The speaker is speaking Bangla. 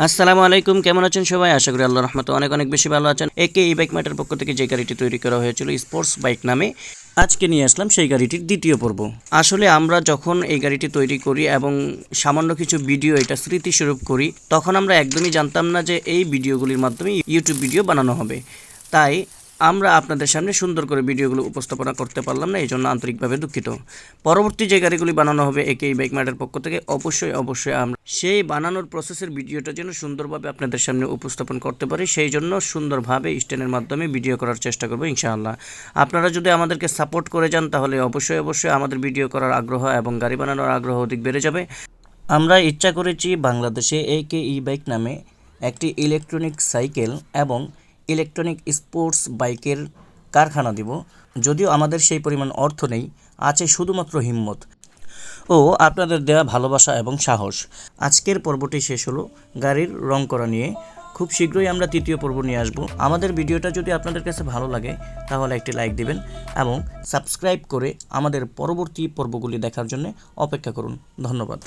আসসালামু আলাইকুম, কেমন আছেন সবাই? আশা করি আল্লাহর রহমতে অনেক অনেক বেশি ভালো আছেন। একে ই বাইক ম্যাটের পক্ষ থেকে যে গাড়িটি তৈরি করা হয়েছিল স্পোর্টস বাইক নামে, আজকে নিয়ে আসলাম সেই গাড়িটির দ্বিতীয় পর্ব। আসলে আমরা যখন এই গাড়িটি তৈরি করি এবং সামান্য কিছু ভিডিও এটা স্মৃতিস্বরূপ করি, তখন আমরা একদমই জানতাম না যে এই ভিডিওগুলির মাধ্যমে ইউটিউব ভিডিও বানানো হবে। তাই আমরা আপনাদের সামনে সুন্দর করে ভিডিওগুলো উপস্থাপনা করতে পারলাম না, এই জন্য আন্তরিকভাবে দুঃখিত। পরবর্তী যে গাড়িগুলি বানানো হবে একে ই বাইক ম্যাটের পক্ষ থেকে, অবশ্যই আমরা সেই বানানোর প্রসেসের ভিডিওটা যেন সুন্দরভাবে আপনাদের সামনে উপস্থাপন করতে পারি, সেই জন্য সুন্দরভাবে স্ট্যান্ডের মাধ্যমে ভিডিও করার চেষ্টা করবো ইনশাআল্লাহ। আপনারা যদি আমাদেরকে সাপোর্ট করে যান তাহলে অবশ্যই আমাদের ভিডিও করার আগ্রহ এবং গাড়ি বানানোর আগ্রহ অধিক বেড়ে যাবে। আমরা ইচ্ছা করেছি বাংলাদেশে একে ই বাইক নামে একটি ইলেকট্রনিক সাইকেল এবং ইলেকট্রনিক স্পোর্টস বাইকের কারখানা দিব। যদিও আমাদের সেই পরিমাণ অর্থ নেই, আছে শুধুমাত্র হিম্মত ও আপনাদের দেওয়া ভালোবাসা এবং সাহস। আজকের পর্বটি শেষ হলো গাড়ির রং করা নিয়ে। খুব শীঘ্রই আমরা তৃতীয় পর্ব নিয়ে আসব। আমাদের ভিডিওটা যদি আপনাদের কাছে ভালো লাগে তাহলে একটি লাইক দিবেন এবং সাবস্ক্রাইব করে আমাদের পরবর্তী পর্বগুলি দেখার জন্য অপেক্ষা করুন। ধন্যবাদ।